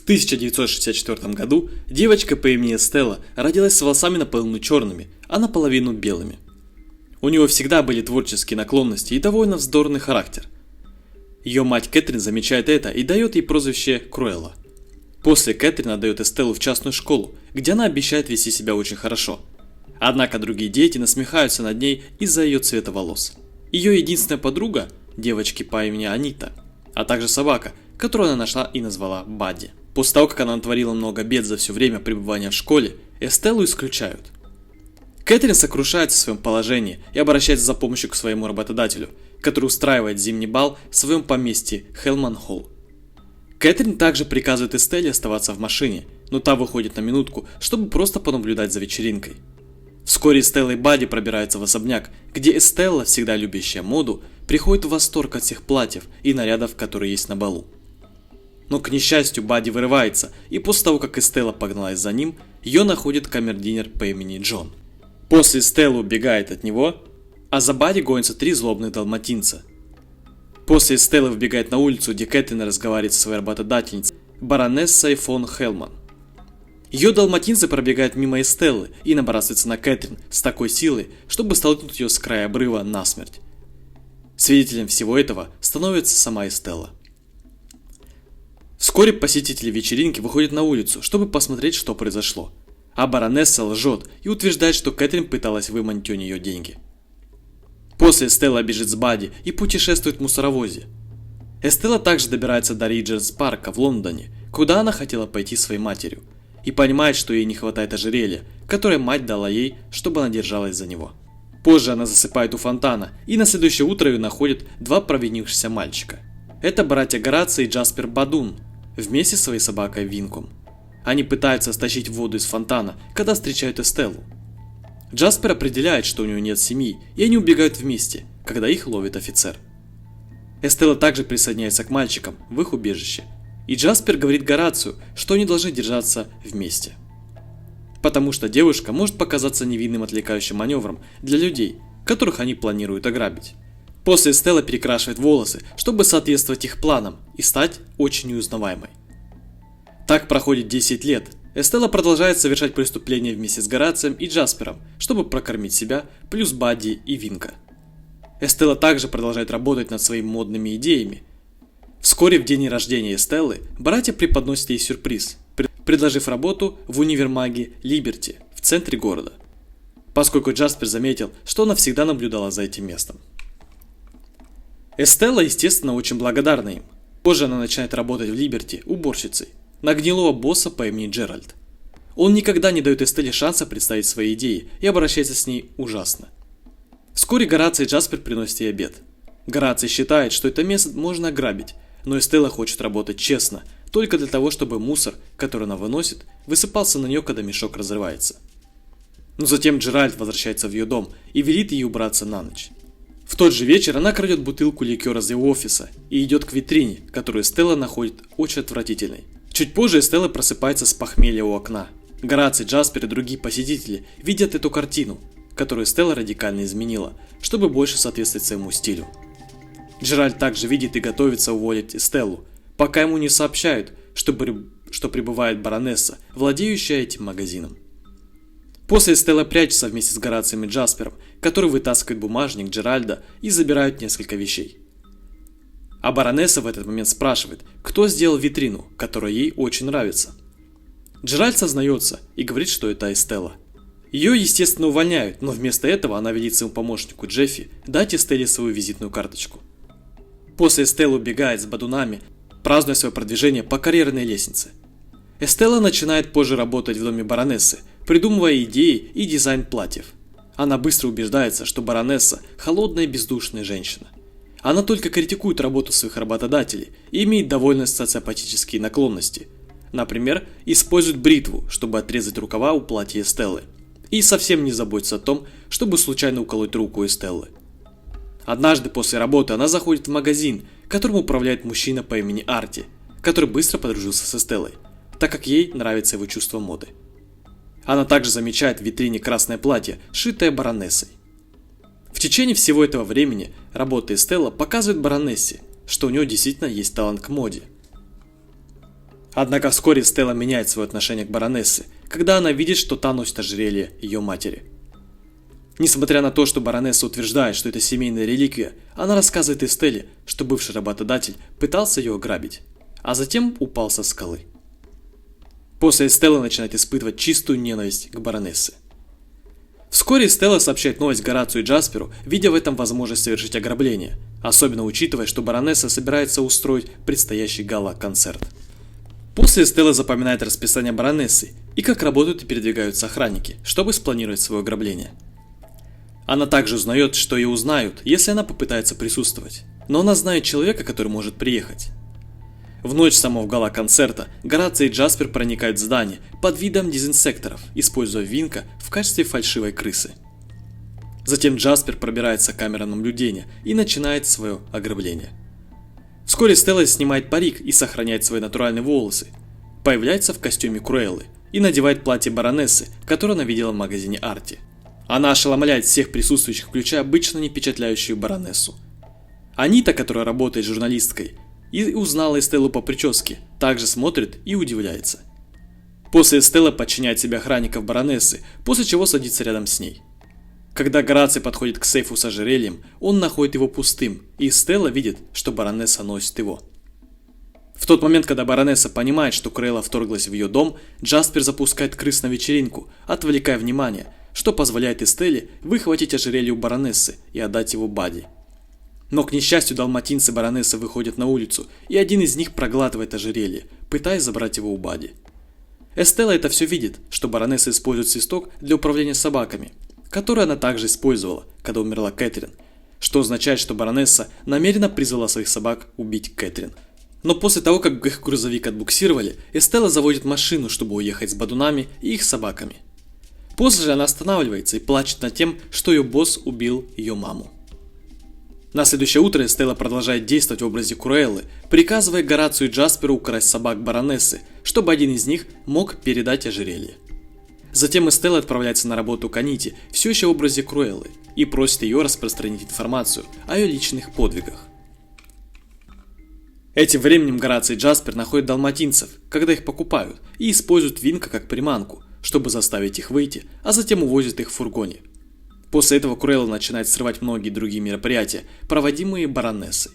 1964 году девочка по имени Стелла родилась с волосами наполовину черными, а наполовину белыми. У нее всегда были творческие наклонности и довольно вздорный характер. Ее мать Кэтрин замечает это и дает ей прозвище Круэлла. После Кэтрин отдает Эстеллу в частную школу, где она обещает вести себя очень хорошо. Однако другие дети насмехаются над ней из-за ее цвета волос. Ее единственная подруга – девочки по имени Анита, а также собака, которую она нашла и назвала Бадди. После того, как она натворила много бед за все время пребывания в школе, Эстеллу исключают. Кэтрин сокрушается в своем положении и обращается за помощью к своему работодателю, который устраивает зимний бал в своем поместье Хелман-Холл. Кэтрин также приказывает Эстелле оставаться в машине, но та выходит на минутку, чтобы просто понаблюдать за вечеринкой. Вскоре Эстелла и Бадди пробираются в особняк, где Эстелла, всегда любящая моду, приходит в восторг от всех платьев и нарядов, которые есть на балу. Но, к несчастью, Бадди вырывается, и после того, как Эстелла погналась за ним, ее находит камердинер по имени Джон. После Эстелла убегает от него, а за Бадди гонятся 3 злобных далматинца. После Эстелла выбегает на улицу, где Кэтрин разговаривает со своей работодательницей, баронессой фон Хелман. Ее далматинцы пробегают мимо Эстеллы и набрасываются на Кэтрин с такой силой, чтобы столкнуть ее с края обрыва насмерть. Свидетелем всего этого становится сама Эстелла. Вскоре посетители вечеринки выходят на улицу, чтобы посмотреть, что произошло. А баронесса лжет и утверждает, что Кэтрин пыталась выманить у нее деньги. После Эстелла бежит с Бадди и путешествует в мусоровозе. Эстелла также добирается до Риджентс-парка в Лондоне, куда она хотела пойти с своей матерью, и понимает, что ей не хватает ожерелья, которое мать дала ей, чтобы она держалась за него. Позже она засыпает у фонтана, и на следующее утро ее находят 2 провинившихся мальчика. Это братья Гораций и Джаспер Бадун, вместе с своей собакой Винком. Они пытаются стащить воду из фонтана, когда встречают Эстеллу. Джаспер определяет, что у него нет семьи, и они убегают вместе, когда их ловит офицер. Эстелла также присоединяется к мальчикам в их убежище, и Джаспер говорит Горацию, что они должны держаться вместе. Потому что девушка может показаться невинным отвлекающим маневром для людей, которых они планируют ограбить. После Эстелла перекрашивает волосы, чтобы соответствовать их планам и стать очень неузнаваемой. Так проходит 10 лет. Эстелла продолжает совершать преступления вместе с Горацием и Джаспером, чтобы прокормить себя, плюс Бадди и Винка. Эстелла также продолжает работать над своими модными идеями. Вскоре в день рождения Эстеллы братья преподносят ей сюрприз, предложив работу в универмаге Либерти в центре города, поскольку Джаспер заметил, что она всегда наблюдала за этим местом. Эстелла, естественно, очень благодарна им. Позже она начинает работать в Либерти уборщицей на гнилого босса по имени Джеральд. Он никогда не дает Эстелле шанса представить свои идеи и обращается с ней ужасно. Вскоре Гораций и Джаспер приносят ей обед. Гораций считает, что это место можно ограбить, но Эстелла хочет работать честно, только для того, чтобы мусор, который она выносит, высыпался на нее, когда мешок разрывается. Но затем Джеральд возвращается в ее дом и велит ей убраться на ночь. В тот же вечер она крадет бутылку ликера из его офиса и идет к витрине, которую Эстелла находит очень отвратительной. Чуть позже Эстелла просыпается с похмелья у окна. Гораций, Джаспер и другие посетители видят эту картину, которую Эстелла радикально изменила, чтобы больше соответствовать своему стилю. Джеральд также видит и готовится уволить Эстеллу, пока ему не сообщают, что прибывает баронесса, владеющая этим магазином. После Эстелла прячется вместе с Горацием и Джаспером, который вытаскивает бумажник Джеральда и забирают несколько вещей. А баронесса в этот момент спрашивает, кто сделал витрину, которая ей очень нравится. Джеральд сознается и говорит, что это Эстелла. Ее, естественно, увольняют, но вместо этого она велит своему помощнику Джеффи дать Эстелле свою визитную карточку. После Эстелла убегает с бадунами, празднуя свое продвижение по карьерной лестнице. Эстелла начинает позже работать в доме баронессы, придумывая идеи и дизайн платьев. Она быстро убеждается, что баронесса – холодная и бездушная женщина. Она только критикует работу своих работодателей и имеет довольно социопатические наклонности. Например, использует бритву, чтобы отрезать рукава у платья Эстеллы. И совсем не заботится о том, чтобы случайно уколоть руку Эстеллы. Однажды после работы она заходит в магазин, которым управляет мужчина по имени Арти, который быстро подружился с Эстеллой, так как ей нравится его чувство моды. Она также замечает в витрине красное платье, шитое баронессой. В течение всего этого времени работа Эстелла показывает баронессе, что у нее действительно есть талант к моде. Однако вскоре Стелла меняет свое отношение к баронессе, когда она видит, что та носит ожерелье ее матери. Несмотря на то, что баронесса утверждает, что это семейная реликвия, она рассказывает Эстелле, что бывший работодатель пытался ее ограбить, а затем упал со скалы. После Стелла начинает испытывать чистую ненависть к баронессе. Вскоре Стелла сообщает новость Горацию и Джасперу, видя в этом возможность совершить ограбление, особенно учитывая, что баронесса собирается устроить предстоящий гала-концерт. После Стелла запоминает расписание баронессы и как работают и передвигаются охранники, чтобы спланировать свое ограбление. Она также узнает, что ее узнают, если она попытается присутствовать, но она знает человека, который может приехать. В ночь самого гала-концерта Гораций и Джаспер проникают в здание под видом дезинсекторов, используя Винка в качестве фальшивой крысы. Затем Джаспер пробирается к камерам наблюдения и начинает свое ограбление. Вскоре Стелла снимает парик и сохраняет свои натуральные волосы, появляется в костюме Круэллы и надевает платье баронессы, которое она видела в магазине Арти. Она ошеломляет всех присутствующих, включая обычно не впечатляющую баронессу. Анита, которая работает журналисткой и узнала Эстеллу по прическе, также смотрит и удивляется. После Эстелла подчиняет себе охранников баронессы, после чего садится рядом с ней. Когда Гораций подходит к сейфу с ожерельем, он находит его пустым, и Эстелла видит, что баронесса носит его. В тот момент, когда баронесса понимает, что Круэлла вторглась в ее дом, Джаспер запускает крыс на вечеринку, отвлекая внимание, что позволяет Эстелле выхватить ожерелье у баронессы и отдать его Бадди. Но, к несчастью, далматинцы баронессы выходят на улицу, и один из них проглатывает ожерелье, пытаясь забрать его у Бадди. Эстелла это все видит, что баронесса использует свисток для управления собаками, который она также использовала, когда умерла Кэтрин, что означает, что баронесса намеренно призвала своих собак убить Кэтрин. Но после того, как их грузовик отбуксировали, Эстелла заводит машину, чтобы уехать с бадунами и их собаками. После же она останавливается и плачет над тем, что ее босс убил ее маму. На следующее утро Эстелла продолжает действовать в образе Круэллы, приказывая Горацию и Джасперу украсть собак баронессы, чтобы один из них мог передать ожерелье. Затем Эстелла отправляется на работу к Аните, все еще в образе Круэллы, и просит ее распространить информацию о ее личных подвигах. Этим временем Гораций и Джаспер находят далматинцев, когда их покупают, и используют Винка как приманку, чтобы заставить их выйти, а затем увозят их в фургоне. После этого Круэлла начинает срывать многие другие мероприятия, проводимые баронессой.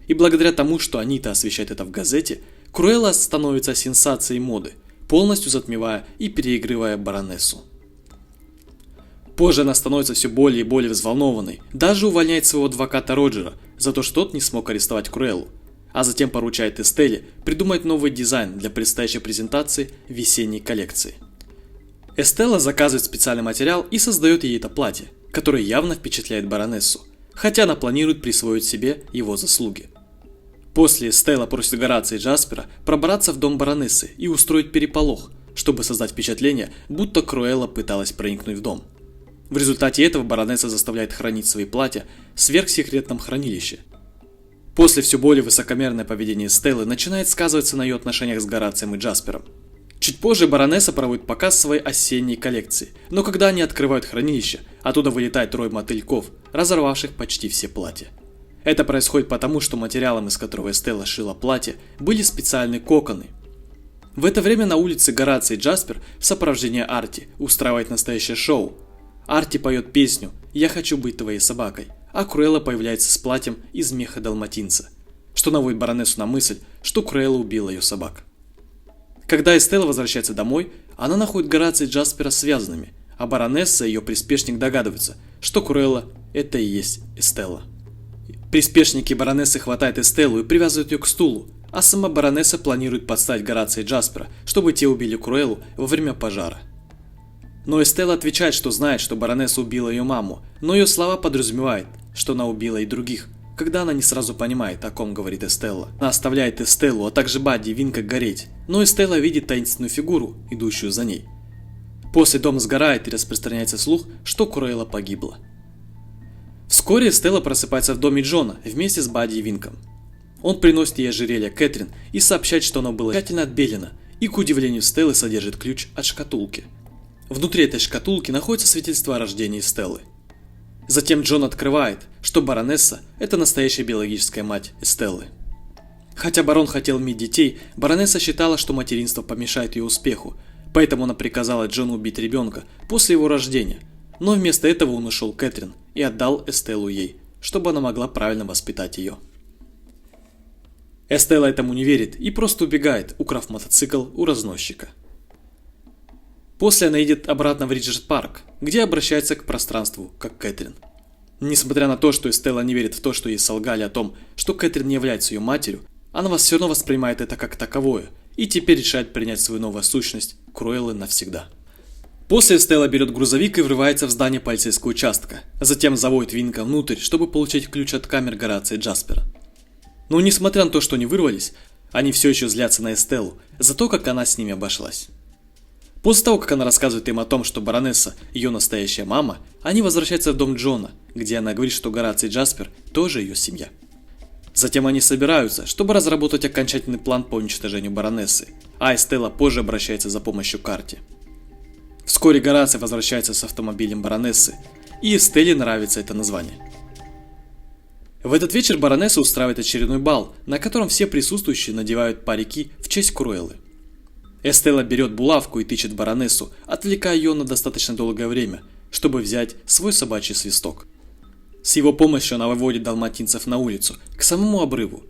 И благодаря тому, что Анита освещает это в газете, Круэлла становится сенсацией моды, полностью затмевая и переигрывая баронессу. Позже она становится все более и более взволнованной, даже увольняет своего адвоката Роджера за то, что тот не смог арестовать Круэллу, а затем поручает Эстелле придумать новый дизайн для предстоящей презентации весенней коллекции. Эстелла заказывает специальный материал и создает ей это платье, которое явно впечатляет баронессу, хотя она планирует присвоить себе его заслуги. После Эстелла просит Горация и Джаспера пробраться в дом баронессы и устроить переполох, чтобы создать впечатление, будто Круэлла пыталась проникнуть в дом. В результате этого баронесса заставляет хранить свои платья в сверхсекретном хранилище. После все более высокомерное поведение Эстеллы начинает сказываться на ее отношениях с Горацием и Джаспером. Чуть позже баронесса проводит показ своей осенней коллекции, но когда они открывают хранилище, оттуда вылетает трое мотыльков, разорвавших почти все платья. Это происходит потому, что материалом, из которого Эстелла шила платье, были специальные коконы. В это время на улице Гораций и Джаспер в сопровождении Арти устраивает настоящее шоу. Арти поет песню «Я хочу быть твоей собакой», а Круэлла появляется с платьем из меха далматинца, что наводит баронессу на мысль, что Круэлла убила ее собак. Когда Эстелла возвращается домой, она находит Горация и Джаспера связанными, а баронесса и ее приспешник догадываются, что Круэлла – это и есть Эстелла. Приспешники баронессы хватают Эстеллу и привязывают ее к стулу, а сама баронесса планирует подставить Горация и Джаспера, чтобы те убили Круэллу во время пожара. Но Эстелла отвечает, что знает, что баронесса убила ее маму, но ее слова подразумевают, что она убила и других, когда она не сразу понимает, о ком говорит Эстелла. Она оставляет Эстеллу, а также Бадди и Винка гореть, но Эстелла видит таинственную фигуру, идущую за ней. После дом сгорает и распространяется слух, что Круэлла погибла. Вскоре Эстелла просыпается в доме Джона вместе с Бадди и Винком. Он приносит ей ожерелье Кэтрин и сообщает, что оно было тщательно отбелено и, к удивлению Стеллы, содержит ключ от шкатулки. Внутри этой шкатулки находится свидетельство о рождении Стеллы. Затем Джон открывает, что баронесса – это настоящая биологическая мать Эстеллы. Хотя барон хотел иметь детей, баронесса считала, что материнство помешает ее успеху, поэтому она приказала Джону убить ребенка после его рождения. Но вместо этого он нашел Кэтрин и отдал Эстеллу ей, чтобы она могла правильно воспитать ее. Эстелла этому не верит и просто убегает, украв мотоцикл у разносчика. После она едет обратно в Риджерс-парк, где обращается к пространству, как Кэтрин. Несмотря на то, что Эстелла не верит в то, что ей солгали о том, что Кэтрин не является ее матерью, она все равно воспринимает это как таковое и теперь решает принять свою новую сущность Круэллы навсегда. После Эстелла берет грузовик и врывается в здание полицейского участка, затем заводит Винка внутрь, чтобы получить ключ от камер Горация Джаспера. Но несмотря на то, что они вырвались, они все еще злятся на Эстеллу за то, как она с ними обошлась. После того, как она рассказывает им о том, что баронесса ее настоящая мама, они возвращаются в дом Джона, где она говорит, что Гораций Джаспер тоже ее семья. Затем они собираются, чтобы разработать окончательный план по уничтожению баронессы, а Эстелла позже обращается за помощью к Арти. Вскоре Гораций возвращается с автомобилем баронессы, и Эстелле нравится это название. В этот вечер баронесса устраивает очередной бал, на котором все присутствующие надевают парики в честь Круэллы. Эстелла берет булавку и тычет баронессу, отвлекая ее на достаточно долгое время, чтобы взять свой собачий свисток. С его помощью она выводит далматинцев на улицу, к самому обрыву.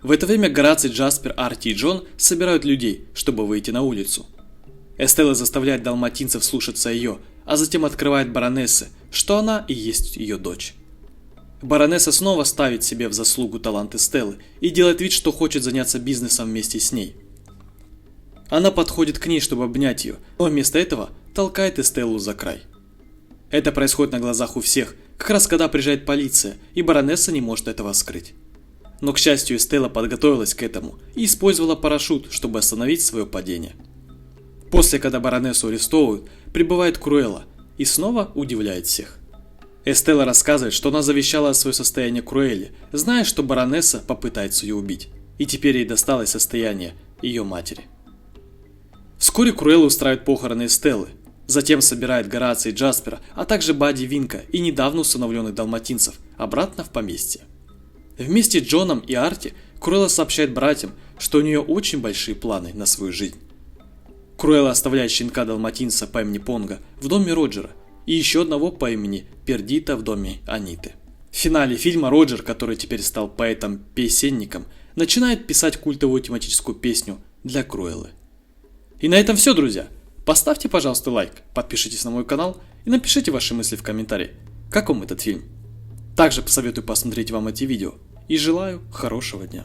В это время Гораций, Джаспер, Арти и Джон собирают людей, чтобы выйти на улицу. Эстелла заставляет далматинцев слушаться ее, а затем открывает баронессе, что она и есть ее дочь. Баронесса снова ставит себе в заслугу талант Эстеллы и делает вид, что хочет заняться бизнесом вместе с ней. Она подходит к ней, чтобы обнять ее, но вместо этого толкает Эстеллу за край. Это происходит на глазах у всех, как раз когда приезжает полиция, и баронесса не может этого скрыть. Но, к счастью, Эстелла подготовилась к этому и использовала парашют, чтобы остановить свое падение. После, когда баронессу арестовывают, прибывает Круэлла и снова удивляет всех. Эстелла рассказывает, что она завещала свое состояние Круэлле, зная, что баронесса попытается ее убить, и теперь ей досталось состояние ее матери. Вскоре Круэлла устраивает похороны Эстеллы, затем собирает Горация и Джаспера, а также Бадди Винка и недавно установленных далматинцев обратно в поместье. Вместе с Джоном и Арти Круэлла сообщает братьям, что у нее очень большие планы на свою жизнь. Круэлла оставляет щенка далматинца по имени Понго в доме Роджера и еще одного по имени Пердита в доме Аниты. В финале фильма Роджер, который теперь стал поэтом-песенником, начинает писать культовую тематическую песню для Круэллы. И на этом все, друзья. Поставьте, пожалуйста, лайк, подпишитесь на мой канал и напишите ваши мысли в комментарии, как вам этот фильм. Также посоветую посмотреть вам эти видео и желаю хорошего дня.